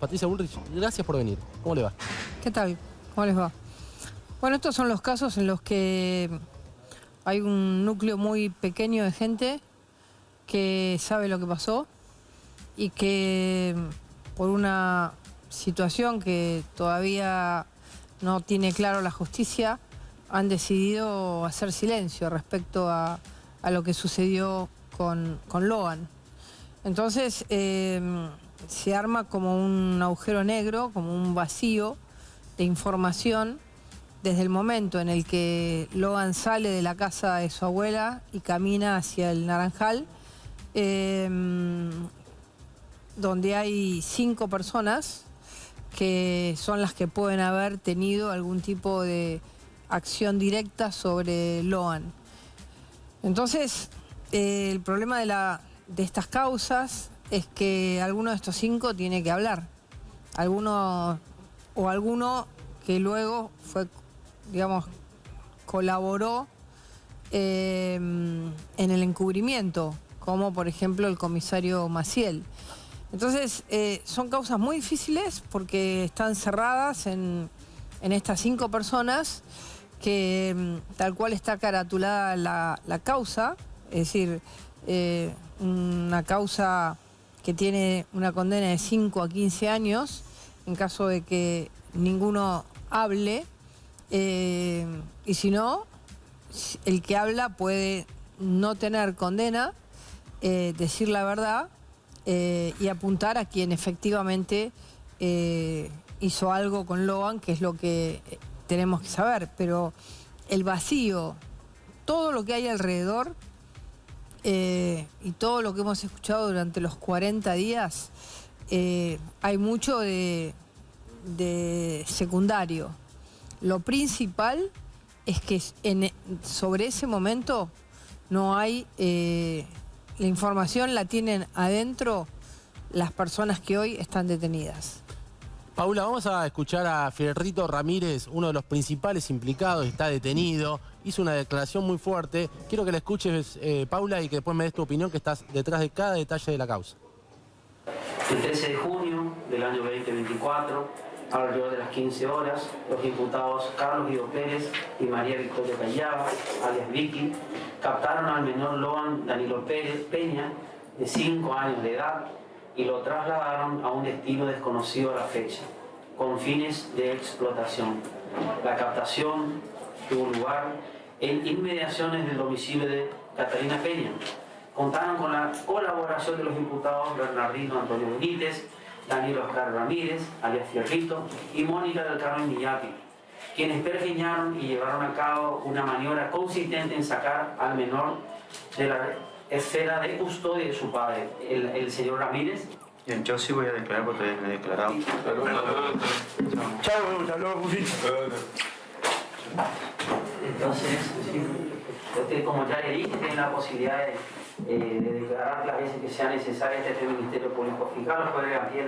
Patricia Bullrich, gracias por venir. ¿Cómo le va? ¿Qué tal? ¿Cómo les va? Bueno, estos son los casos en los que hay un núcleo muy pequeño de gente que sabe lo que pasó y que por una situación que todavía no tiene claro la justicia, han decidido hacer silencio respecto a lo que sucedió con Logan. Entonces, se arma como un agujero negro, como un vacío de información desde el momento en el que Logan sale de la casa de su abuela y camina hacia el Naranjal, donde hay 5 personas que son las que pueden haber tenido algún tipo de acción directa sobre Logan. Entonces, el problema de estas causas es que alguno de estos 5 tiene que hablar. Alguno que luego fue, digamos, colaboró en el encubrimiento, como por ejemplo el comisario Maciel. Entonces, son causas muy difíciles porque están cerradas en estas 5 personas que tal cual está caratulada la causa, es decir, una causa que tiene una condena de 5 a 15 años en caso de que ninguno hable, y si no, el que habla puede no tener condena, decir la verdad y apuntar a quien efectivamente hizo algo con Logan, que es lo que tenemos que saber. Pero el vacío, todo lo que hay alrededor y todo lo que hemos escuchado durante los 40 días, hay mucho de secundario. Lo principal es que sobre ese momento no hay... la información la tienen adentro las personas que hoy están detenidas. Paula, vamos a escuchar a Fierrito Ramírez, uno de los principales implicados, está detenido, hizo una declaración muy fuerte. Quiero que la escuches, Paula, y que después me des tu opinión, que estás detrás de cada detalle de la causa. El 13 de junio del año 2024, alrededor de las 15 horas, los imputados Carlos Guido Pérez y María Victoria Callaba, alias Vicky, captaron al menor Logan Danilo Peña, de 5 años de edad, y lo trasladaron a un destino desconocido a la fecha, con fines de explotación. La captación tuvo lugar en inmediaciones del domicilio de Catalina Peña. Contaron con la colaboración de los imputados Bernardino Antonio Benítez, Danilo Oscar Ramírez, alias Fierrito, y Mónica del Carmen Millapi, quienes pergeñaron y llevaron a cabo una maniobra consistente en sacar al menor de la esfera de custodia de su padre, el señor Ramírez. Yo sí voy a declarar porque me he declarado. Chao, entonces, usted, como ya le dije, tiene la posibilidad de declarar las veces que sea necesaria este Ministerio Público Fiscal. Lo puede aquí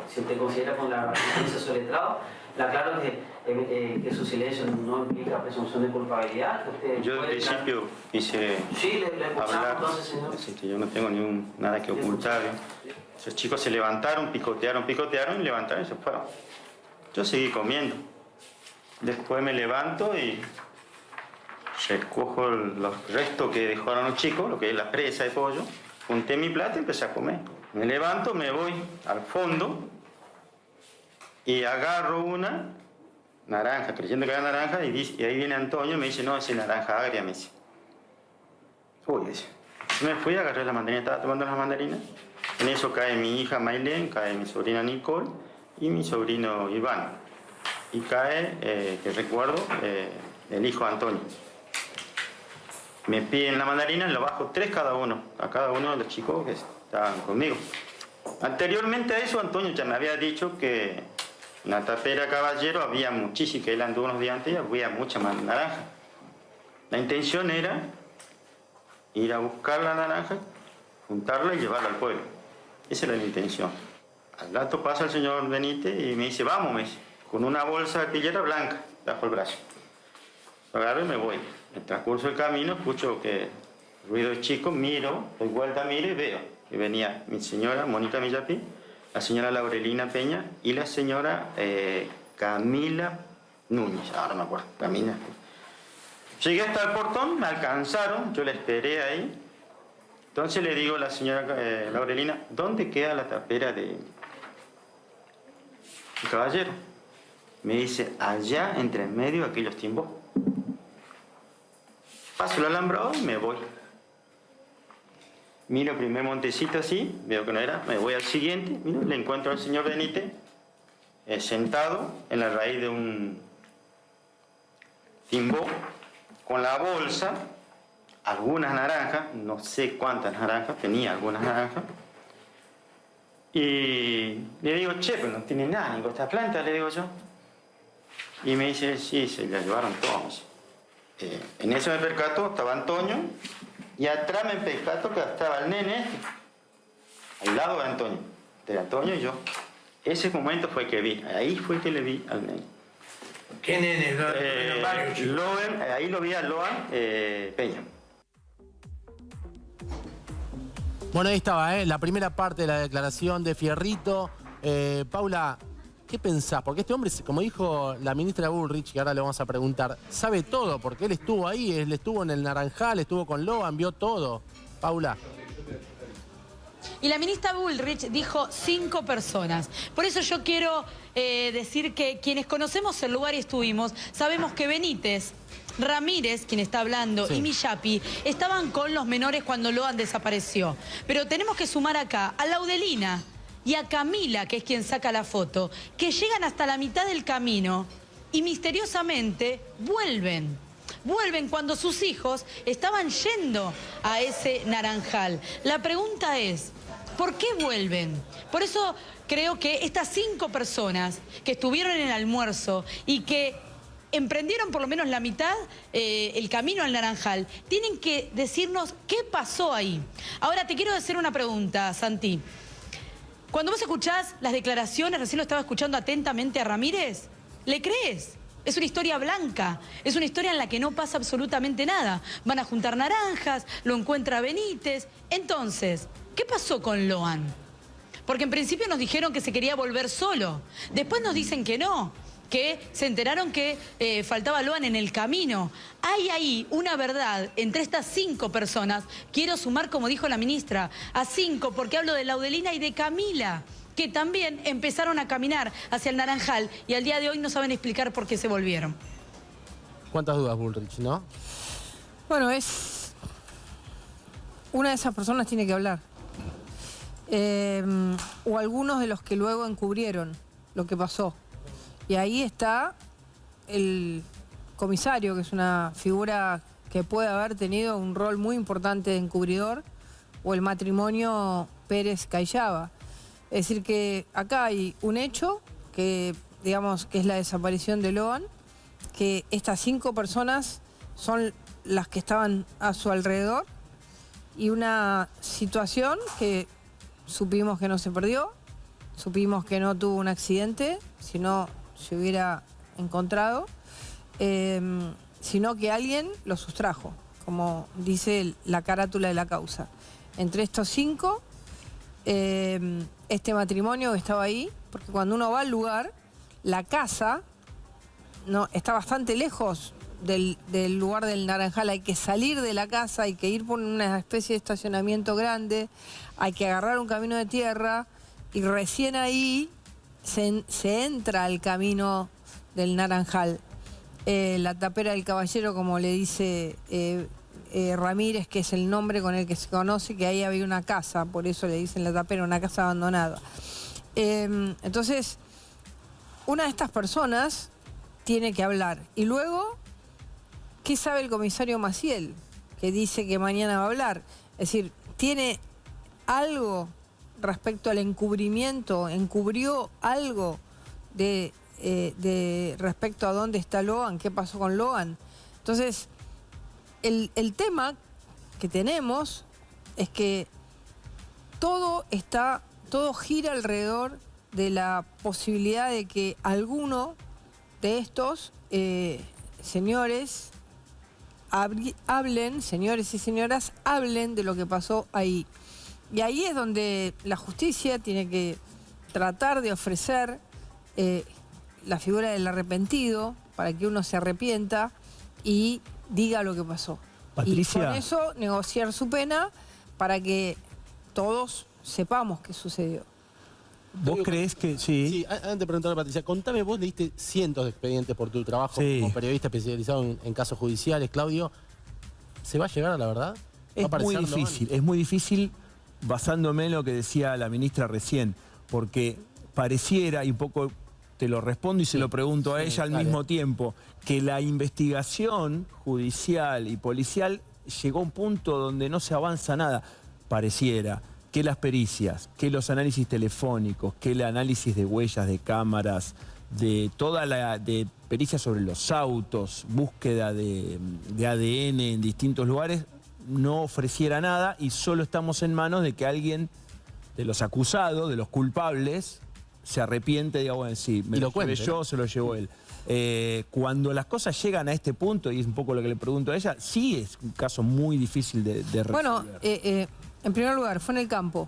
si usted considera con la justicia su letrado. Le aclaro que su silencio no implica presunción de culpabilidad. Yo en principio quise hablar, entonces, señor. Así que yo no tengo nada que ocultar. Esos chicos se levantaron, picotearon y levantaron y se fueron. Yo seguí comiendo. Después me levanto y recojo los restos que dejaron los chicos, lo que es la presa de pollo, junté mi plato y empecé a comer. Me levanto, me voy al fondo y agarro una naranja, creyendo que era naranja, y ahí viene Antonio y me dice, no, es naranja agria, me dice. Uy, dice. Me fui, agarré la mandarina, estaba tomando las mandarinas. En eso cae mi hija Maylén, cae mi sobrina Nicole y mi sobrino Iván. Y cae, que recuerdo, el hijo Antonio. Me piden la mandarina, lo bajo 3 cada uno, a cada uno de los chicos que estaban conmigo. Anteriormente a eso, Antonio ya me había dicho que en la tapera Caballero había muchísimo, que él anduvo unos días antes y había mucha más naranja. La intención era ir a buscar la naranja, juntarla y llevarla al pueblo. Esa era la intención. Al rato pasa el señor Benítez y me dice, vamos, me dice, con una bolsa que ya era blanca, bajo el brazo. Lo agarro y me voy. En el transcurso del camino escucho que ruido chico, miro, doy vuelta, miro y veo que venía mi señora, Mónica Millapi, la señora Laurelina Peña y la señora Camila Núñez, ahora me acuerdo, Camila. Llegué hasta el portón, me alcanzaron, yo la esperé ahí. Entonces le digo a la señora Laurelina, ¿dónde queda la tapera de caballero? Me dice, allá entre en medio de aquellos timbos. Paso el alambrado y me voy. Miro el primer montecito así, veo que no era, me voy al siguiente, miro, le encuentro al señor Benítez sentado en la raíz de un timbó, con la bolsa, algunas naranjas, no sé cuántas naranjas, tenía algunas naranjas, y le digo, che, pero no tiene nada, ni con esta planta, le digo yo. Y me dice, sí, se la llevaron todos. En eso me percato, estaba Antonio, y atrás me percato que estaba el nene, al lado de Antonio, entre Antonio y yo. Ese momento fue que vi, ahí fue que le vi al nene. ¿Qué nene? Ahí lo vi a Loan Peña. Bueno, ahí estaba, la primera parte de la declaración de Fierrito. Paula, ¿qué pensás? Porque este hombre, como dijo la ministra Bullrich, que ahora le vamos a preguntar, sabe todo, porque él estuvo ahí, él estuvo en el Naranjal, estuvo con Loan, vio todo. Paula. Y la ministra Bullrich dijo 5 personas. Por eso yo quiero decir que quienes conocemos el lugar y estuvimos, sabemos que Benítez, Ramírez, quien está hablando, sí, y Miyapi estaban con los menores cuando Loan desapareció. Pero tenemos que sumar acá a Laudelina y a Camila, que es quien saca la foto, que llegan hasta la mitad del camino y misteriosamente vuelven. Vuelven cuando sus hijos estaban yendo a ese Naranjal. La pregunta es, ¿por qué vuelven? Por eso creo que estas 5 personas que estuvieron en el almuerzo y que emprendieron por lo menos la mitad el camino al Naranjal, tienen que decirnos qué pasó ahí. Ahora te quiero hacer una pregunta, Santi. Cuando vos escuchás las declaraciones, recién lo estaba escuchando atentamente a Ramírez, ¿le crees? Es una historia blanca, es una historia en la que no pasa absolutamente nada. Van a juntar naranjas, lo encuentra Benítez. Entonces, ¿qué pasó con Loan? Porque en principio nos dijeron que se quería volver solo. Después nos dicen que no, que se enteraron que faltaba Loan en el camino. Hay ahí una verdad entre estas 5 personas. Quiero sumar, como dijo la ministra, a 5, porque hablo de Laudelina y de Camila, que también empezaron a caminar hacia el Naranjal y al día de hoy no saben explicar por qué se volvieron. ¿Cuántas dudas, Bullrich, no? Bueno, una de esas personas tiene que hablar. O algunos de los que luego encubrieron lo que pasó. Y ahí está el comisario, que es una figura que puede haber tenido un rol muy importante de encubridor, o el matrimonio Pérez-Cayaba. Es decir, que acá hay un hecho, que digamos que es la desaparición de Loan, que estas 5 personas son las que estaban a su alrededor, y una situación que supimos que no se perdió, supimos que no tuvo un accidente, sino se hubiera encontrado, sino que alguien lo sustrajo, como dice la carátula de la causa. Entre estos 5... este matrimonio que estaba ahí, porque cuando uno va al lugar, la casa no está bastante lejos del lugar del Naranjal. Hay que salir de la casa, hay que ir por una especie de estacionamiento grande, hay que agarrar un camino de tierra y recién ahí se entra al camino del Naranjal. La tapera del caballero, como le dice Ramírez, que es el nombre con el que se conoce, que ahí había una casa, por eso le dicen la tapera, una casa abandonada. Entonces, una de estas personas tiene que hablar. Y luego, ¿qué sabe el comisario Maciel? Que dice que mañana va a hablar. Es decir, ¿tiene algo respecto al encubrimiento? ¿Encubrió algo de respecto a dónde está Loan? ¿Qué pasó con Loan? Entonces, el tema que tenemos es que todo gira alrededor de la posibilidad de que alguno de estos señores hablen, señores y señoras, hablen de lo que pasó ahí. Y ahí es donde la justicia tiene que tratar de ofrecer la figura del arrepentido para que uno se arrepienta y diga lo que pasó. Patricia. Y con eso negociar su pena para que todos sepamos qué sucedió. ¿Vos creés que sí? Sí, antes de preguntarle a Patricia, contame, vos leíste cientos de expedientes por tu trabajo como periodista especializado en casos judiciales, Claudio. ¿Se va a llegar a la verdad? Es muy difícil basándome en lo que decía la ministra recién, porque pareciera, y un poco te lo respondo y se lo pregunto a ella al mismo tiempo, que la investigación judicial y policial llegó a un punto donde no se avanza nada. Pareciera que las pericias, que los análisis telefónicos, que el análisis de huellas, de cámaras, de toda de pericias sobre los autos, búsqueda de ADN en distintos lugares, no ofreciera nada y solo estamos en manos de que alguien de los acusados, de los culpables, se arrepiente y diga, bueno, sí, me lo llevé yo, se lo llevó él. Cuando las cosas llegan a este punto, y es un poco lo que le pregunto a ella, sí es un caso muy difícil de resolver. Bueno, en primer lugar, fue en el campo.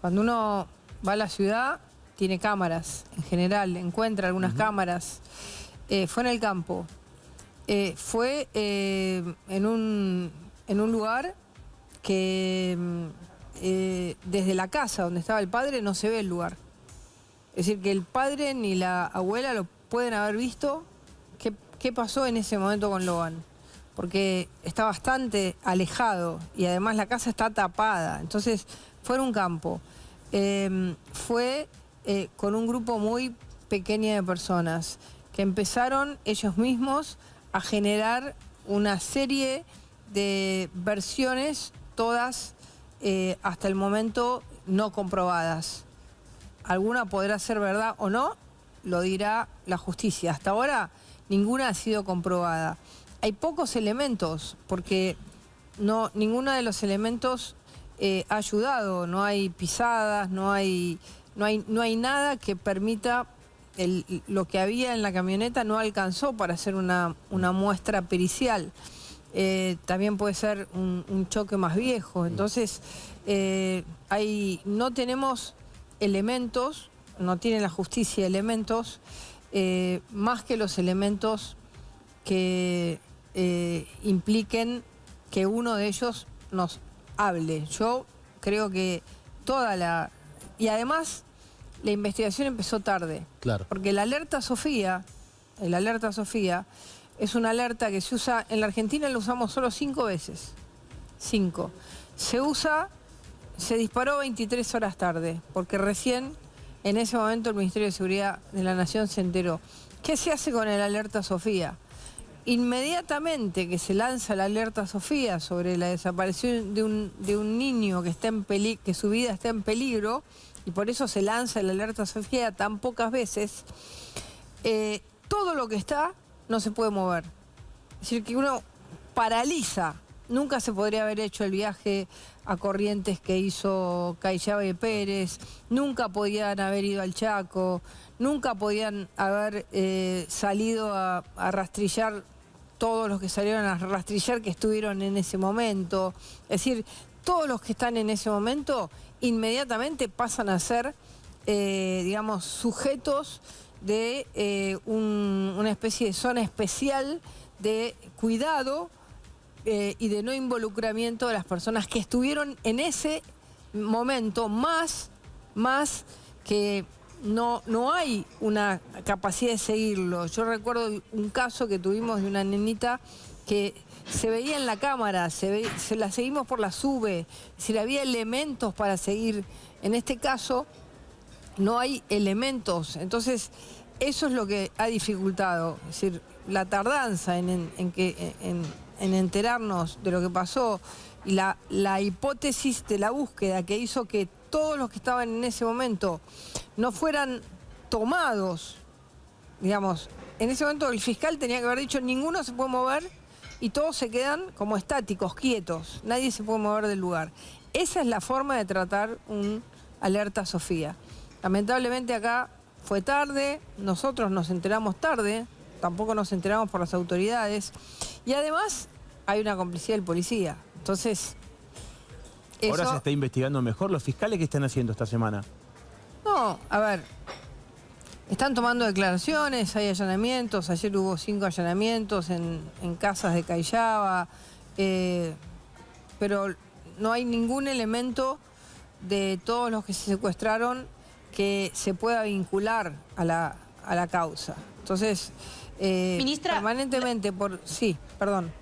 Cuando uno va a la ciudad, tiene cámaras, en general, encuentra algunas cámaras. Fue en el campo. Fue en un lugar que desde la casa donde estaba el padre no se ve el lugar. Es decir, que el padre ni la abuela lo pueden haber visto qué pasó en ese momento con Logan. Porque está bastante alejado y además la casa está tapada. Entonces, fue en un campo. Fue con un grupo muy pequeño de personas que empezaron ellos mismos a generar una serie de versiones, todas hasta el momento no comprobadas. Alguna podrá ser verdad o no, lo dirá la justicia. Hasta ahora ninguna ha sido comprobada. Hay pocos elementos, porque ninguno de los elementos ha ayudado. No hay pisadas, no hay nada que permita, lo que había en la camioneta no alcanzó para hacer una muestra pericial. También puede ser un choque más viejo. Entonces, no tenemos elementos, no tiene la justicia elementos, más que los elementos que impliquen que uno de ellos nos hable. Yo creo que y además la investigación empezó tarde. Claro. Porque el alerta Sofía es una alerta que se usa, en la Argentina lo usamos solo 5 veces. 5. Se disparó 23 horas tarde, porque recién en ese momento el Ministerio de Seguridad de la Nación se enteró. ¿Qué se hace con el alerta Sofía? Inmediatamente que se lanza la alerta Sofía sobre la desaparición de un niño que su vida está en peligro, y por eso se lanza el alerta Sofía tan pocas veces, todo lo que está no se puede mover. Es decir, que uno paraliza. Nunca se podría haber hecho el viaje a Corrientes que hizo Cayllave Pérez, nunca podían haber ido al Chaco, nunca podían haber salido a rastrillar todos los que salieron a rastrillar que estuvieron en ese momento. Es decir, todos los que están en ese momento inmediatamente pasan a ser, digamos, sujetos de una especie de zona especial de cuidado y de no involucramiento de las personas que estuvieron en ese momento, más que no hay una capacidad de seguirlo. Yo recuerdo un caso que tuvimos de una nenita que se veía en la cámara, se la seguimos por la SUBE, es decir, había elementos para seguir. En este caso no hay elementos, entonces eso es lo que ha dificultado, es decir, la tardanza en enterarnos de lo que pasó y la hipótesis de la búsqueda que hizo que todos los que estaban en ese momento no fueran tomados, digamos, en ese momento el fiscal tenía que haber dicho ninguno se puede mover y todos se quedan como estáticos, quietos, nadie se puede mover del lugar. Esa es la forma de tratar un alerta Sofía. Lamentablemente acá fue tarde, nosotros nos enteramos tarde, tampoco nos enteramos por las autoridades y además hay una complicidad del policía. Entonces, ahora se está investigando mejor. ¿Los fiscales qué están haciendo esta semana? No, a ver, están tomando declaraciones, hay allanamientos, ayer hubo 5 allanamientos en casas de Callaba, pero no hay ningún elemento de todos los que se secuestraron que se pueda vincular a la causa. Entonces, Ministra, permanentemente sí, perdón.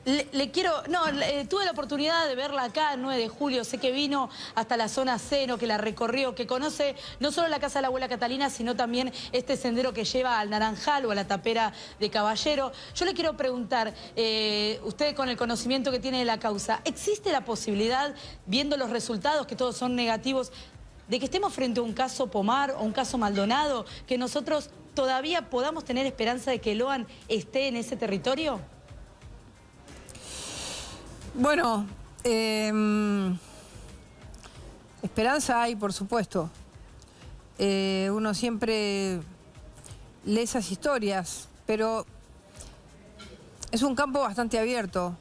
Tuve la oportunidad de verla acá el 9 de julio, sé que vino hasta la zona Seno, que la recorrió, que conoce no solo la casa de la abuela Catalina, sino también este sendero que lleva al Naranjal o a la Tapera de Caballero. Yo le quiero preguntar, usted con el conocimiento que tiene de la causa, ¿existe la posibilidad, viendo los resultados que todos son negativos, de que estemos frente a un caso Pomar o un caso Maldonado, que nosotros todavía podamos tener esperanza de que Loan esté en ese territorio? Bueno, esperanza hay, por supuesto. Uno siempre lee esas historias, pero es un campo bastante abierto.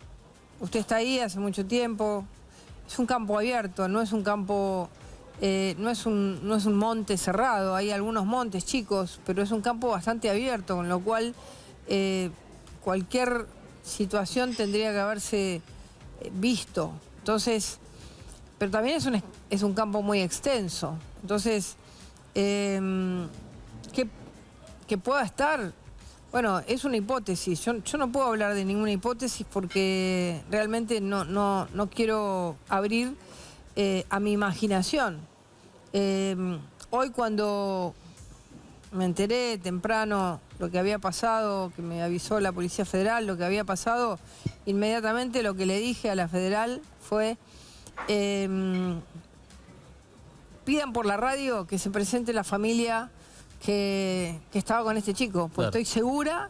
Usted está ahí hace mucho tiempo. Es un campo abierto, no es un campo, no es un monte cerrado. Hay algunos montes chicos, pero es un campo bastante abierto, con lo cual cualquier situación tendría que haberse visto. Entonces, pero también es un campo muy extenso. Entonces, que pueda estar, bueno, es una hipótesis. Yo no puedo hablar de ninguna hipótesis porque realmente no quiero abrir a mi imaginación. Hoy cuando me enteré temprano lo que había pasado, que me avisó la Policía Federal, lo que había pasado, inmediatamente lo que le dije a la Federal fue, pidan por la radio que se presente la familia que estaba con este chico, pues claro. Estoy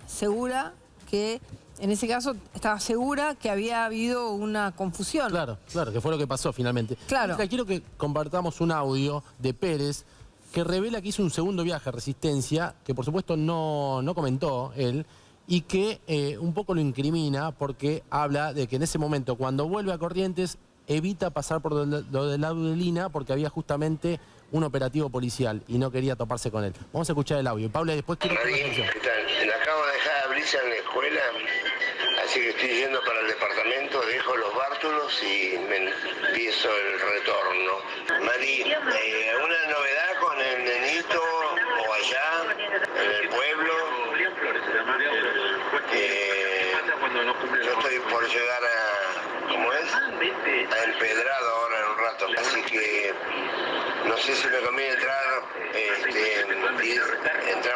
segura que en ese caso estaba segura que había habido una confusión. Claro, que fue lo que pasó finalmente. Claro. Quiero que compartamos un audio de Pérez que revela que hizo un segundo viaje a Resistencia, que por supuesto no comentó él, y que un poco lo incrimina porque habla de que en ese momento, cuando vuelve a Corrientes, evita pasar por lo de la Adelina porque había justamente un operativo policial y no quería toparse con él. Vamos a escuchar el audio. Paula, después quiero... Marín, ¿qué tal? Acabo de dejar a Brisa en la escuela, así que estoy yendo para el departamento, dejo los bártulos y me empiezo el retorno. Mari, ¿alguna novedad con el nenito o allá, en el pueblo? Yo estoy por llegar a... ¿Cómo es? A Empedrado ahora en un rato, así que no sé si me conviene entrar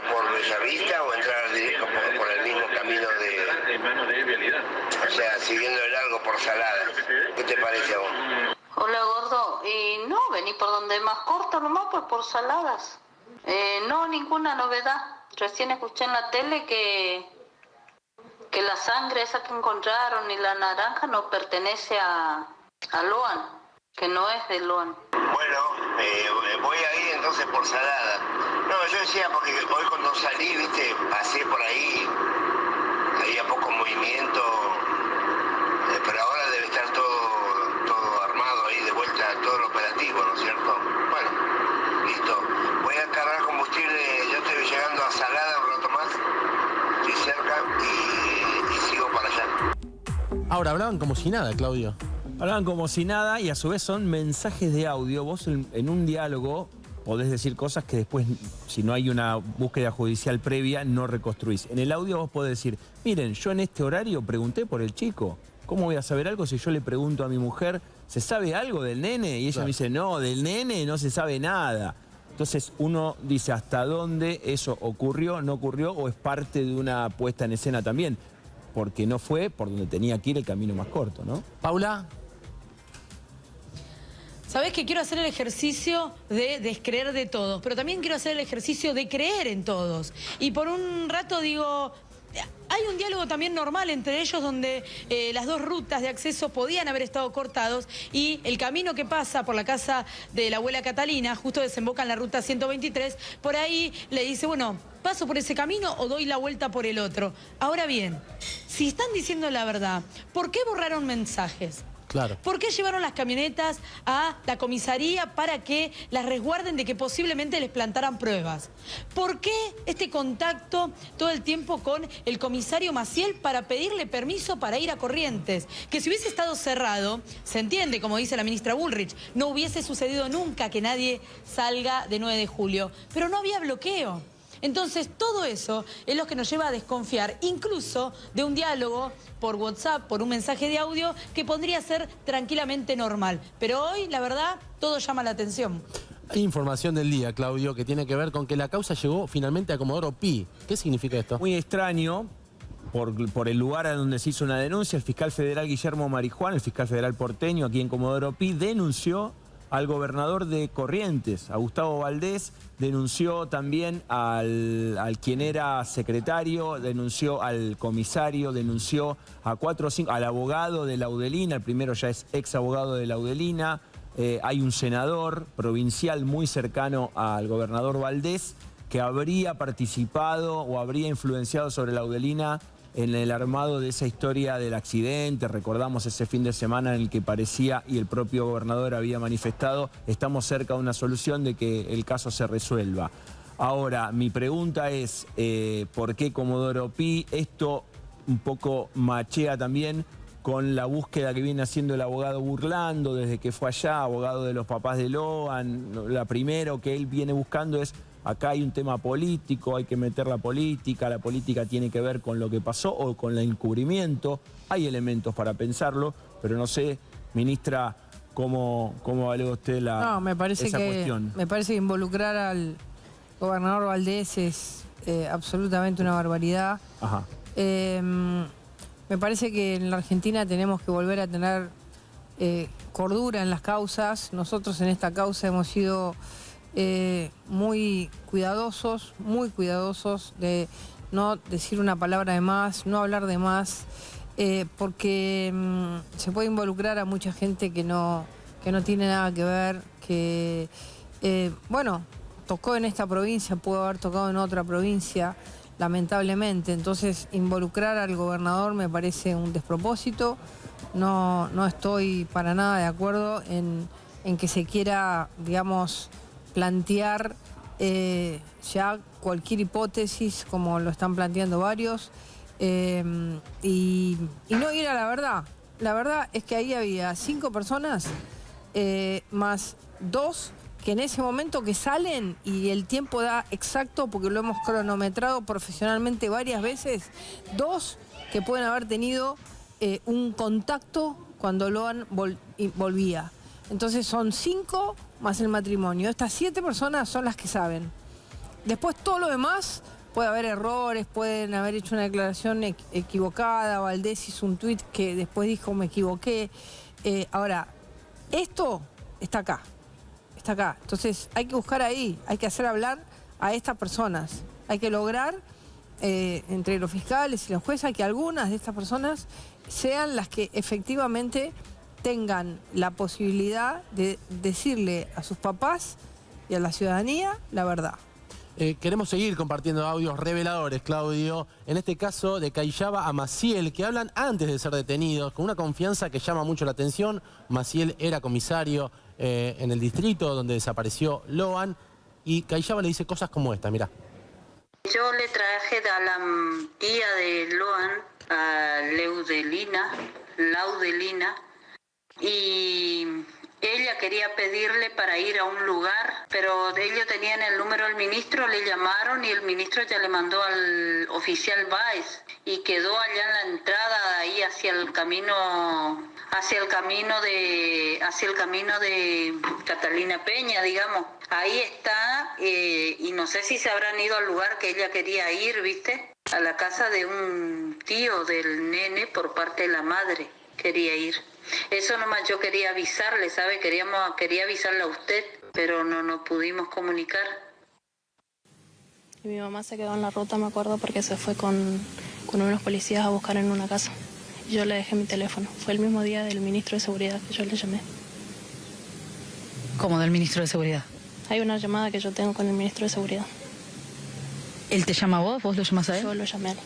por Bellavista o entrar directo por el mismo camino o sea, siguiendo el largo por Saladas. ¿Qué te parece a vos? Hola, gordo. No, vení por donde es más corto nomás, pues por Saladas. No, ninguna novedad. Recién escuché en la tele que la sangre esa que encontraron y la naranja no pertenece a Loan, que no es de Loan. Bueno, voy a ir entonces por Salada. No, yo decía porque hoy cuando salí, viste, pasé por ahí, había poco movimiento, pero ahora debe estar todo armado ahí de vuelta, todo lo operativo, ¿no es cierto? Bueno, listo. Voy a cargar combustible, yo estoy llegando a Salada un rato más, estoy cerca y sigo para allá. Ahora, hablaban como si nada, Claudio. Hablaban como si nada y a su vez son mensajes de audio. Vos en un diálogo podés decir cosas que después, si no hay una búsqueda judicial previa, no reconstruís. En el audio vos podés decir, miren, yo en este horario pregunté por el chico. ¿Cómo voy a saber algo si yo le pregunto a mi mujer, ¿se sabe algo del nene? Y ella me dice, no, del nene no se sabe nada. Entonces uno dice hasta dónde eso ocurrió, no ocurrió o es parte de una puesta en escena también. Porque no fue por donde tenía que ir el camino más corto, ¿no? Paula. Sabés que quiero hacer el ejercicio de descreer de todos, pero también quiero hacer el ejercicio de creer en todos. Y por un rato digo, hay un diálogo también normal entre ellos donde las dos rutas de acceso podían haber estado cortados y el camino que pasa por la casa de la abuela Catalina, justo desemboca en la ruta 123, por ahí le dice, bueno, ¿paso por ese camino o doy la vuelta por el otro? Ahora bien, si están diciendo la verdad, ¿por qué borraron mensajes? Claro. ¿Por qué llevaron las camionetas a la comisaría para que las resguarden de que posiblemente les plantaran pruebas? ¿Por qué este contacto todo el tiempo con el comisario Maciel para pedirle permiso para ir a Corrientes? Que si hubiese estado cerrado, se entiende, como dice la ministra Bullrich, no hubiese sucedido nunca que nadie salga de 9 de julio. Pero no había bloqueo. Entonces, todo eso es lo que nos lleva a desconfiar, incluso de un diálogo por WhatsApp, por un mensaje de audio, que podría ser tranquilamente normal. Pero hoy, la verdad, todo llama la atención. Hay información del día, Claudio, que tiene que ver con que la causa llegó finalmente a Comodoro Pi. ¿Qué significa esto? Muy extraño, por el lugar a donde se hizo una denuncia. El fiscal federal Guillermo Marijuán, el fiscal federal porteño aquí en Comodoro Pi, denunció al gobernador de Corrientes, a Gustavo Valdés, denunció también al quien era secretario, denunció al comisario, denunció a 4 o 5, al abogado de Laudelina, el primero ya es ex abogado de Laudelina. Hay un senador provincial muy cercano al gobernador Valdés que habría participado o habría influenciado sobre Laudelina en el armado de esa historia del accidente. Recordamos ese fin de semana en el que parecía, y el propio gobernador había manifestado, estamos cerca de una solución, de que el caso se resuelva. Ahora, mi pregunta es, ¿por qué Comodoro Pi? Esto un poco machea también con la búsqueda que viene haciendo el abogado Burlando desde que fue allá, abogado de los papás de Loan. La primero que él viene buscando es, acá hay un tema político, hay que meter la política tiene que ver con lo que pasó o con el encubrimiento. Hay elementos para pensarlo, pero no sé, ministra, ¿cómo evalúa usted esa cuestión? Me parece que involucrar al gobernador Valdés es absolutamente una barbaridad. Ajá. Me parece que en la Argentina tenemos que volver a tener cordura en las causas. Nosotros en esta causa hemos sido muy cuidadosos de no decir una palabra de más, no hablar de más, porque se puede involucrar a mucha gente que no tiene nada que ver, que, bueno, tocó en esta provincia, pudo haber tocado en otra provincia, lamentablemente. Entonces, involucrar al gobernador me parece un despropósito. No estoy para nada de acuerdo en que se quiera, digamos, plantear ya cualquier hipótesis, como lo están planteando varios, y no ir a la verdad. La verdad es que ahí había 5 personas, más 2 que en ese momento que salen, y el tiempo da exacto porque lo hemos cronometrado profesionalmente varias veces, 2 que pueden haber tenido un contacto cuando Loan volvía. Entonces son 5 más el matrimonio. Estas 7 personas son las que saben. Después todo lo demás, puede haber errores, pueden haber hecho una declaración equivocada. Valdés hizo un tuit que después dijo me equivoqué. Ahora, esto está acá. Está acá. Entonces hay que buscar ahí, hay que hacer hablar a estas personas. Hay que lograr, entre los fiscales y los jueces, que algunas de estas personas sean las que efectivamente tengan la posibilidad de decirle a sus papás y a la ciudadanía la verdad. Queremos seguir compartiendo audios reveladores, Claudio, en este caso de Cayllaba a Maciel, que hablan antes de ser detenidos, con una confianza que llama mucho la atención. Maciel era comisario en el distrito donde desapareció Loan, y Cayllaba le dice cosas como esta, mirá. Yo le traje a la tía de Loan, a Laudelina, y ella quería pedirle para ir a un lugar, pero ellos tenían el número del ministro, le llamaron y el ministro ya le mandó al oficial Báez y quedó allá en la entrada, ahí hacia el camino de Catalina Peña, digamos. Ahí está, y no sé si se habrán ido al lugar que ella quería ir, ¿viste? A la casa de un tío del nene por parte de la madre quería ir. Eso nomás yo quería avisarle, ¿sabe? Quería avisarle a usted, pero no pudimos comunicar. Y mi mamá se quedó en la ruta, me acuerdo, porque se fue con unos policías a buscar en una casa. Y yo le dejé mi teléfono. Fue el mismo día del ministro de Seguridad que yo le llamé. ¿Cómo del ministro de Seguridad? Hay una llamada que yo tengo con el ministro de Seguridad. ¿Él te llama a vos? ¿Vos lo llamás a él? Yo lo llamé a él.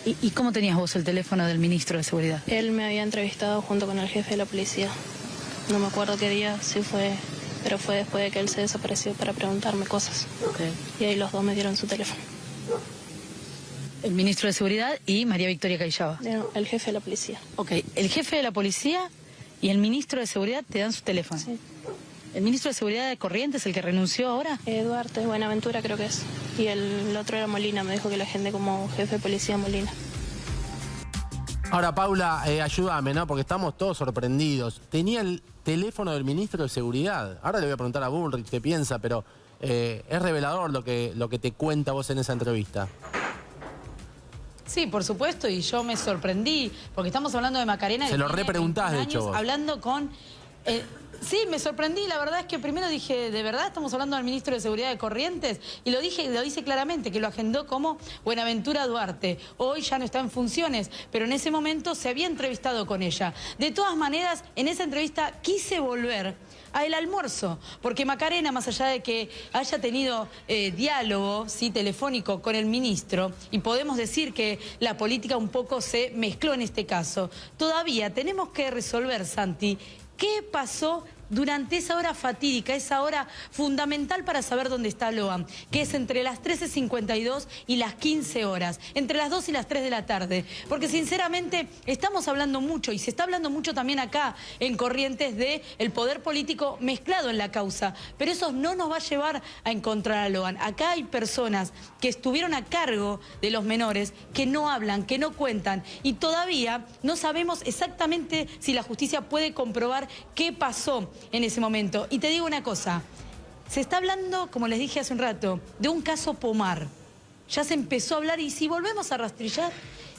¿Y cómo tenías vos el teléfono del ministro de Seguridad? Él me había entrevistado junto con el jefe de la policía. No me acuerdo qué día, sí fue, pero fue después de que él se desapareció para preguntarme cosas. Okay. Y ahí los dos me dieron su teléfono. El ministro de Seguridad y María Victoria Callaba. No, el jefe de la policía. Ok, el jefe de la policía y el ministro de Seguridad te dan su teléfono. Sí. ¿El ministro de Seguridad de Corrientes, el que renunció ahora? Duarte, Buenaventura creo que es. Y el otro era Molina, me dijo que la gente como jefe de policía Molina. Ahora, Paula, ayúdame, ¿no? Porque estamos todos sorprendidos. Tenía el teléfono del ministro de Seguridad. Ahora le voy a preguntar a Bullrich qué piensa, pero es revelador lo que te cuenta vos en esa entrevista. Sí, por supuesto, y yo me sorprendí, porque estamos hablando de Macarena. Se lo repreguntás, de hecho, vos. Hablando con... sí, me sorprendí, la verdad es que primero dije, ¿de verdad estamos hablando del ministro de Seguridad de Corrientes? Y lo dice claramente, que lo agendó como Buenaventura Duarte. Hoy ya no está en funciones, pero en ese momento se había entrevistado con ella. De todas maneras, en esa entrevista quise volver a el almuerzo, porque Macarena, más allá de que haya tenido diálogo telefónico con el ministro, y podemos decir que la política un poco se mezcló en este caso, todavía tenemos que resolver, Santi, ¿qué pasó durante esa hora fatídica, esa hora fundamental para saber dónde está Loan? Que es entre las 13:52 y las 15 horas, entre las 2 y las 3 de la tarde. Porque sinceramente estamos hablando mucho, y se está hablando mucho también acá en Corrientes, de el poder político mezclado en la causa. Pero eso no nos va a llevar a encontrar a Loan. Acá hay personas que estuvieron a cargo de los menores, que no hablan, que no cuentan, y todavía no sabemos exactamente si la justicia puede comprobar qué pasó en ese momento. Y te digo una cosa, se está hablando, como les dije hace un rato, de un caso Pomar. Ya se empezó a hablar, y si volvemos a rastrillar,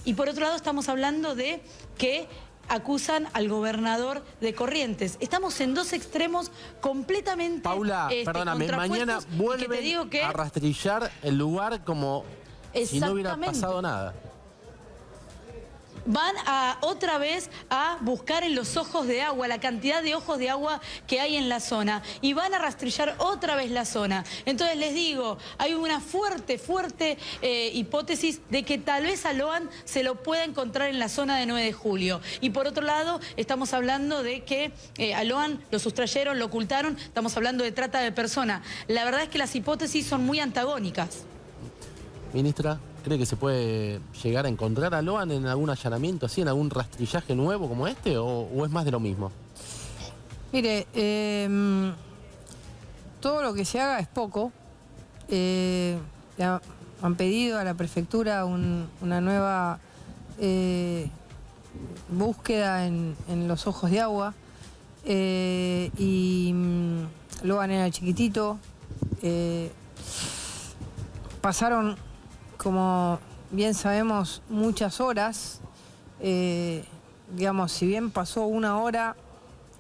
y por otro lado estamos hablando de que acusan al gobernador de Corrientes. Estamos en dos extremos completamente Paula, perdóname, mañana vuelven a rastrillar el lugar como si no hubiera pasado nada. Van otra vez a buscar en los ojos de agua, la cantidad de ojos de agua que hay en la zona, y van a rastrillar otra vez la zona. Entonces les digo, hay una fuerte hipótesis de que tal vez a Loan se lo pueda encontrar en la zona de 9 de julio. Y por otro lado, estamos hablando de que a Loan lo sustrayeron, lo ocultaron, estamos hablando de trata de personas. La verdad es que las hipótesis son muy antagónicas. Ministra, ¿cree que se puede llegar a encontrar a Loan en algún allanamiento así, en algún rastrillaje nuevo como este, o es más de lo mismo? Mire, todo lo que se haga es poco. Han pedido a la prefectura una nueva búsqueda en los ojos de agua, y Loan era chiquitito. Pasaron, como bien sabemos, muchas horas. Digamos, si bien pasó una hora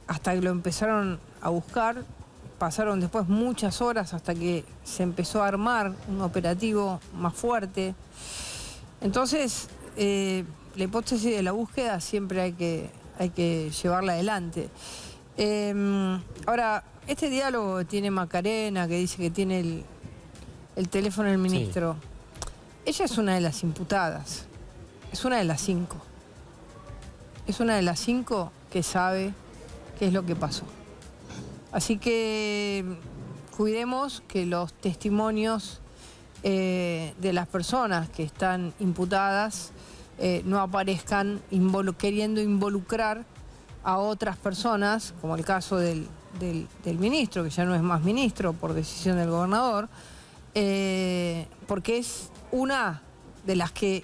hasta que lo empezaron a buscar, pasaron después muchas horas hasta que se empezó a armar un operativo más fuerte. Entonces, la hipótesis de la búsqueda siempre hay que llevarla adelante. Ahora, este diálogo que tiene Macarena, que dice que tiene el teléfono del ministro, sí. Ella es una de las imputadas, es una de las 5. Es una de las 5 que sabe qué es lo que pasó. Así que cuidemos que los testimonios de las personas que están imputadas no aparezcan queriendo involucrar a otras personas, como el caso del ministro, que ya no es más ministro por decisión del gobernador, porque es una de las que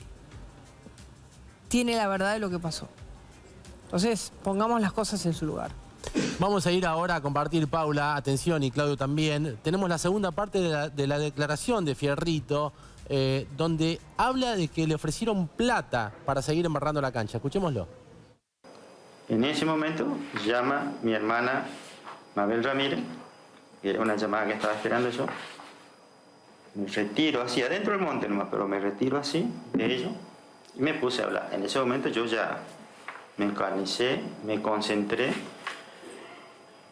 tiene la verdad de lo que pasó. Entonces, pongamos las cosas en su lugar. Vamos a ir ahora a compartir, Paula, atención, y Claudio también. Tenemos la segunda parte de la declaración de Fierrito, donde habla de que le ofrecieron plata para seguir embarrando la cancha. Escuchémoslo. En ese momento llama mi hermana Mabel Ramírez, que era una llamada que estaba esperando yo. Me retiro así, adentro del monte nomás, pero me retiro así de ello y me puse a hablar. En ese momento yo ya me encarnicé, me concentré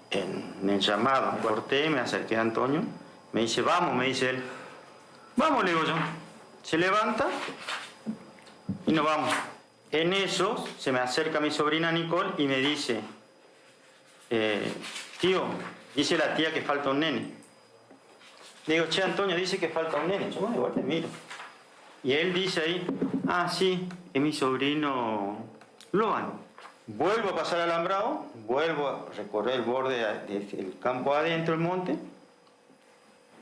en el llamado. Corté, me acerqué a Antonio, me dice, vamos, me dice él. Vamos, le digo yo. Se levanta, y nos vamos. En eso se me acerca mi sobrina Nicole y me dice, tío, dice la tía que falta un nene. Le digo, che, Antonio, dice que falta un nene. Yo me vuelvo y miro. Y él dice ahí, ah, sí, es mi sobrino Loan. Vuelvo a pasar al alambrado, vuelvo a recorrer el borde del campo adentro, el monte,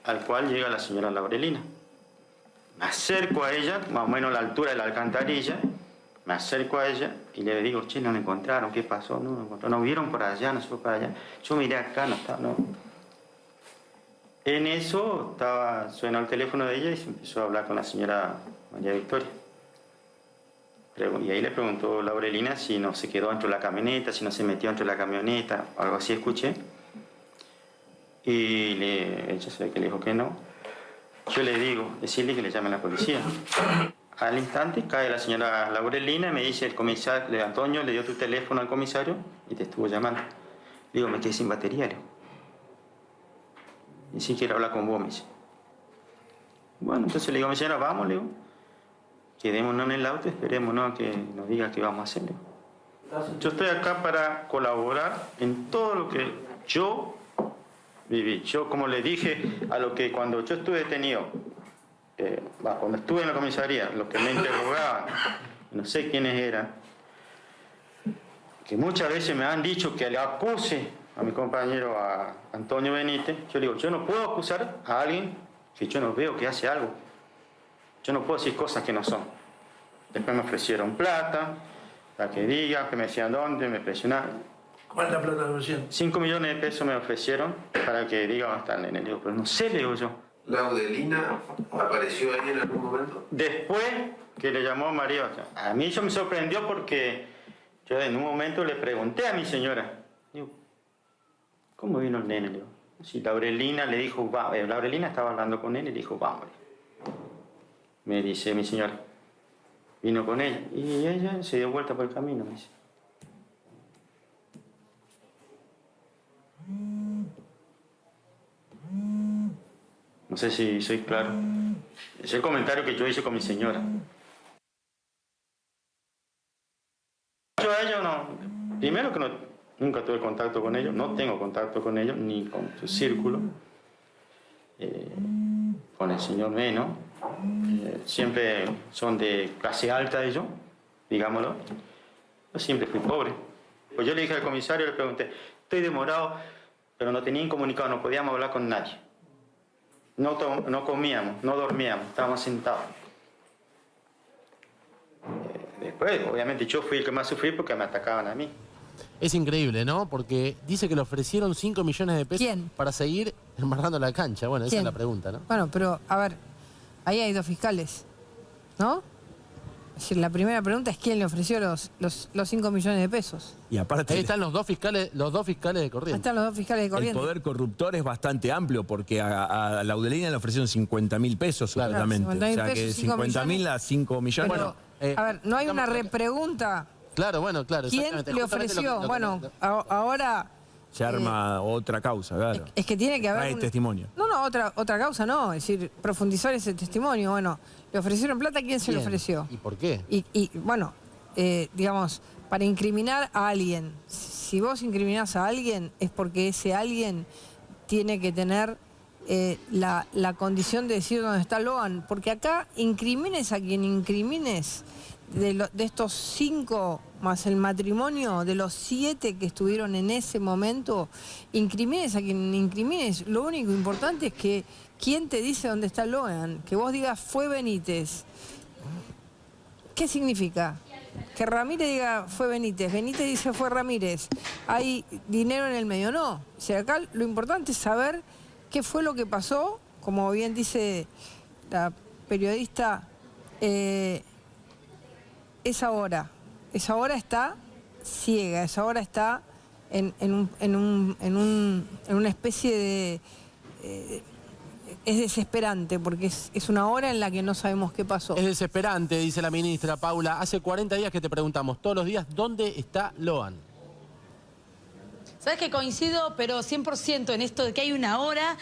al cual llega la señora Laurelina. Me acerco a ella, más o menos a la altura de la alcantarilla, me acerco a ella y le digo, che, no me encontraron, ¿qué pasó? No me encontraron, nos vieron por allá, no se fue para allá. Yo miré acá, no estaba, no. En eso suena el teléfono de ella y se empezó a hablar con la señora María Victoria. Y ahí le preguntó Laurelina si no se quedó dentro de la camioneta, si no se metió dentro de la camioneta, algo así escuché. Y ella se ve que le dijo que no. Yo le digo, decirle que le llame a la policía. Al instante cae la señora Laurelina y me dice, el comisario, Antonio le dio tu teléfono al comisario y te estuvo llamando. Le digo, me quedé sin batería, le digo. Ni siquiera hablar con vos, me dice. Bueno, entonces le digo a mi señora, vamos, le digo. Quedémonos en el auto, esperémonos que nos diga qué vamos a hacer, le digo. Yo estoy acá para colaborar en todo lo que yo viví. Yo, como le dije, a lo que cuando yo estuve detenido, cuando estuve en la comisaría, los que me interrogaban, no sé quiénes eran, que muchas veces me han dicho que le acuse a mi compañero, a Antonio Benítez. Yo le digo, yo no puedo acusar a alguien que yo no veo que hace algo. Yo no puedo decir cosas que no son. Después me ofrecieron plata, para que diga, que me decían dónde, me presionaron. ¿Cuánta plata te ofrecieron? 5 millones de pesos me ofrecieron para que diga dónde está el nene. Le digo, pero no sé, le digo yo. ¿Laurelina apareció ahí en algún momento? Después que le llamó María, a mí eso me sorprendió porque yo en un momento le pregunté a mi señora, digo, ¿cómo vino el nene? Le digo, si Laurelina le dijo, Laurelina estaba hablando con él y le dijo, vamos. Me dice mi señora, vino con ella y ella se dio vuelta por el camino, me dice. No sé si soy claro. Es el comentario que yo hice con mi señora. Yo a ellos no. Primero que nunca tuve contacto con ellos, no tengo contacto con ellos, ni con su círculo. Con el señor menos. Siempre son de clase alta ellos, digámoslo. Yo siempre fui pobre. Pues yo le dije al comisario, le pregunté, estoy demorado, pero no tenían comunicado, no podíamos hablar con nadie. No comíamos, no dormíamos, estábamos sentados. Después, obviamente, yo fui el que más sufrí porque me atacaban a mí. Es increíble, ¿no? Porque dice que le ofrecieron 5 millones de pesos. ¿Quién? Para seguir embarrando la cancha. Bueno, esa es la pregunta, ¿no? Bueno, pero, a ver, ahí hay dos fiscales, ¿no? Es decir, la primera pregunta es quién le ofreció los 5 millones de pesos. Y aparte, ahí están los dos fiscales de Corrientes. Ahí están los dos fiscales de Corrientes. el poder corruptor es bastante amplio porque a Laurelina le ofrecieron 50.000 pesos, supuestamente. Claro, 50.000 o sea que pesos, 50.000 a 5 millones. Pero, a ver, no hay una repregunta. Claro, bueno, claro. ¿Quién le ofreció? Bueno, ahora... Se arma otra causa, claro. Es que tiene que haber... Trae testimonio. No, otra causa no. Es decir, profundizar ese testimonio. Bueno, ¿le ofrecieron plata? ¿Quién se le ofreció? ¿Y por qué? Y bueno, digamos, para incriminar a alguien. Si vos incriminás a alguien, es porque ese alguien tiene que tener la condición de decir dónde está Loan. Porque acá, incrimines a quien incrimines, de estos 5 más el matrimonio, de los 7 que estuvieron en ese momento, incrimines a quien incrimines, lo único importante es que quién te dice dónde está Loan, que vos digas fue Benítez. ¿Qué significa? Que Ramírez diga fue Benítez, Benítez dice fue Ramírez. ¿Hay dinero en el medio? No. O sea, acá lo importante es saber qué fue lo que pasó, como bien dice la periodista, esa hora está ciega, esa hora está en una especie de... es desesperante, porque es una hora en la que no sabemos qué pasó. Es desesperante, dice la ministra Paula. Hace 40 días que te preguntamos, todos los días, ¿dónde está Loan? Sabes que coincido, pero 100% en esto de que hay una hora,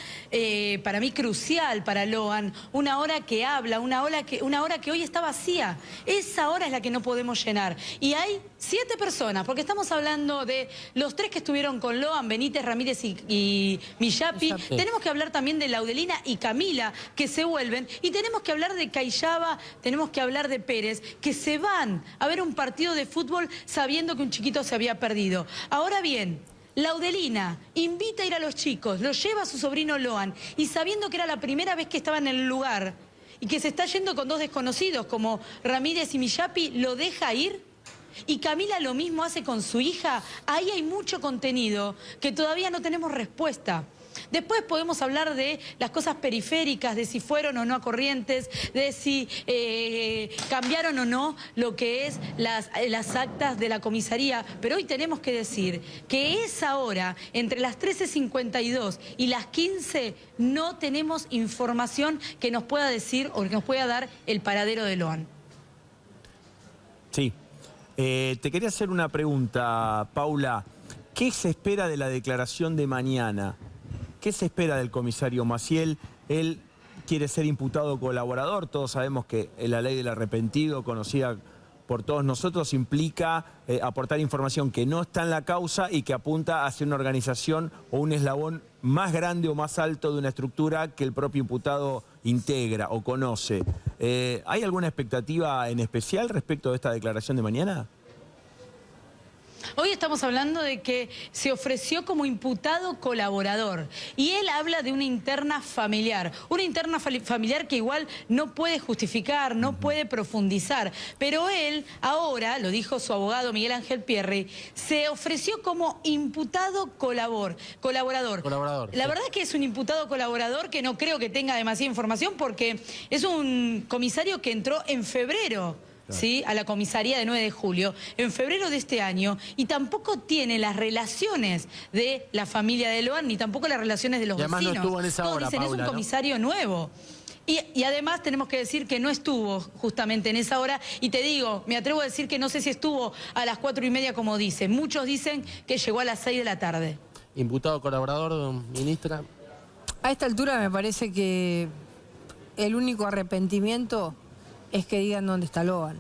para mí crucial para Loan, una hora que habla, una hora que hoy está vacía. Esa hora es la que no podemos llenar. Y hay 7 personas, porque estamos hablando de los 3 que estuvieron con Loan, Benítez, Ramírez y Miyapi. Tenemos que hablar también de Laudelina y Camila, que se vuelven. Y tenemos que hablar de Cayaba, tenemos que hablar de Pérez, que se van a ver un partido de fútbol sabiendo que un chiquito se había perdido. Ahora bien, Laudelina invita a ir a los chicos, lo lleva a su sobrino Loan y sabiendo que era la primera vez que estaba en el lugar y que se está yendo con 2 desconocidos como Ramírez y Miyapi, lo deja ir. Y Camila lo mismo hace con su hija. Ahí hay mucho contenido que todavía no tenemos respuesta. Después podemos hablar de las cosas periféricas, de si fueron o no a Corrientes, de si cambiaron o no lo que es las actas de la comisaría. Pero hoy tenemos que decir que esa hora, entre las 13:52 y las 15, no tenemos información que nos pueda decir o que nos pueda dar el paradero de Loan. Sí. Te quería hacer una pregunta, Paula. ¿Qué se espera de la declaración de mañana? ¿Qué se espera del comisario Maciel? Él quiere ser imputado colaborador. Todos sabemos que la ley del arrepentido, conocida por todos nosotros, implica aportar información que no está en la causa y que apunta hacia una organización o un eslabón más grande o más alto de una estructura que el propio imputado integra o conoce. ¿Hay alguna expectativa en especial respecto de esta declaración de mañana? Hoy estamos hablando de que se ofreció como imputado colaborador y él habla de una interna familiar que igual no puede justificar, no puede profundizar, pero él ahora, lo dijo su abogado Miguel Ángel Pierri, se ofreció como imputado colaborador. La verdad es que es un imputado colaborador que no creo que tenga demasiada información porque es un comisario que entró en febrero. ¿Sí? A la comisaría de 9 de julio, en febrero de este año, y tampoco tiene las relaciones de la familia de Loan, ni tampoco las relaciones de los vecinos. Además no estuvo en esa hora, dicen, Paula, es un comisario nuevo. Y además tenemos que decir que no estuvo justamente en esa hora, y te digo, me atrevo a decir que no sé si estuvo a las 4:30 como dicen. Muchos dicen que llegó a las 6 de la tarde. Imputado colaborador, ministra. A esta altura me parece que el único arrepentimiento es que digan dónde está Loan.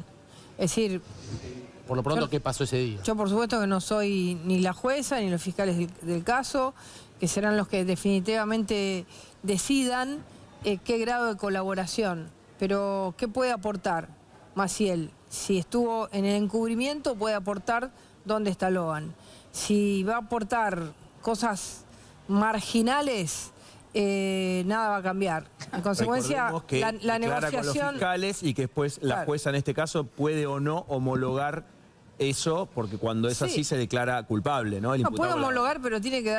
Es decir... Por lo pronto, ¿qué pasó ese día? Yo por supuesto que no soy ni la jueza ni los fiscales del caso, que serán los que definitivamente decidan qué grado de colaboración. Pero, ¿qué puede aportar Maciel? Si estuvo en el encubrimiento, puede aportar dónde está Loan. Si va a aportar cosas marginales... nada va a cambiar. En consecuencia, que la negociación... con los fiscales y que después la jueza en este caso puede o no homologar eso, porque cuando es así se declara culpable, ¿no? El no imputado puede homologar, pero tiene que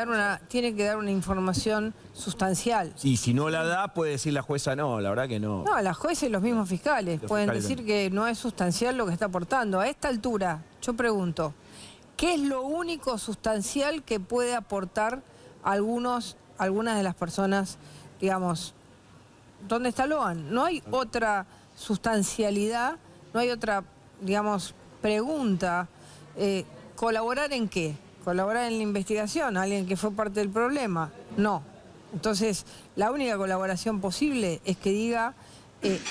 dar una información sustancial. Y si no la da, puede decir la jueza no, la verdad que no. No, la jueza y los mismos fiscales pueden decir que no es sustancial lo que está aportando. A esta altura, yo pregunto, ¿qué es lo único sustancial que puede aportar algunas de las personas, digamos, ¿dónde está Loan? No hay otra sustancialidad, no hay otra, digamos, pregunta. ¿Colaborar en qué? ¿Colaborar en la investigación? ¿Alguien que fue parte del problema? No. Entonces, la única colaboración posible es que diga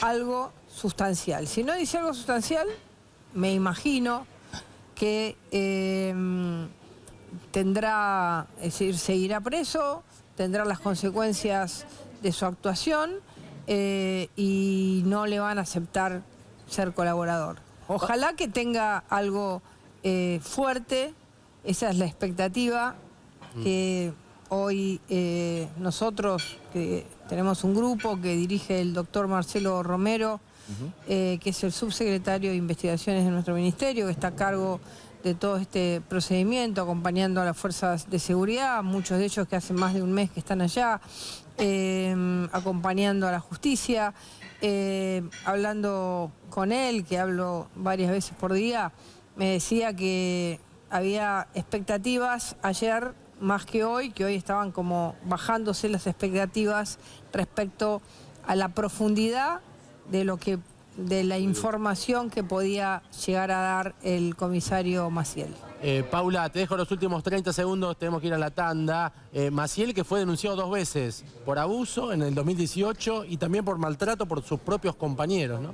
algo sustancial. Si no dice algo sustancial, me imagino que tendrá, es decir, seguirá preso, tendrá las consecuencias de su actuación y no le van a aceptar ser colaborador. Ojalá que tenga algo fuerte, esa es la expectativa que hoy nosotros, que tenemos un grupo que dirige el doctor Marcelo Romero, que es el subsecretario de Investigaciones de nuestro ministerio, que está a cargo de todo este procedimiento, acompañando a las fuerzas de seguridad, muchos de ellos que hace más de un mes que están allá, acompañando a la justicia, hablando con él, que hablo varias veces por día, me decía que había expectativas ayer más que hoy estaban como bajándose las expectativas respecto a la profundidad de la información que podía llegar a dar el comisario Maciel. Paula, te dejo los últimos 30 segundos, tenemos que ir a la tanda. Maciel, que fue denunciado 2 veces por abuso en el 2018 y también por maltrato por sus propios compañeros, ¿no?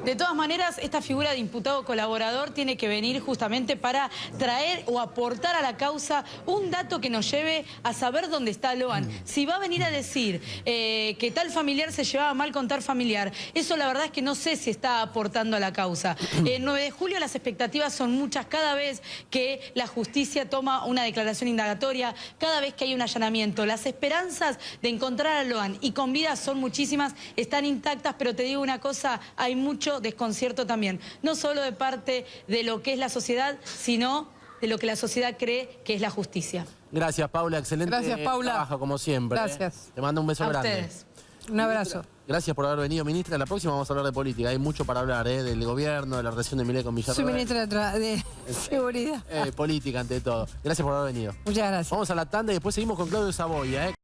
De todas maneras, esta figura de imputado colaborador tiene que venir justamente para traer o aportar a la causa un dato que nos lleve a saber dónde está Loan. Si va a venir a decir que tal familiar se llevaba mal con tal familiar, eso la verdad es que no sé si está aportando a la causa. El 9 de julio las expectativas son muchas. Cada vez que la justicia toma una declaración indagatoria, cada vez que hay un allanamiento, las esperanzas de encontrar a Loan y con vida son muchísimas, están intactas, pero te digo una cosa, hay mucho desconcierto también, no solo de parte de lo que es la sociedad, sino de lo que la sociedad cree que es la justicia. Gracias, Paula. Excelente trabajo, como siempre. Gracias. Te mando un beso grande. Ustedes. Un abrazo. Gracias por haber venido, ministra. La próxima vamos a hablar de política. Hay mucho para hablar, del gobierno, de la relación de Milei con Villarreal. Soy ministra de Seguridad. Política, ante todo. Gracias por haber venido. Muchas gracias. Vamos a la tanda y después seguimos con Claudio Saboya,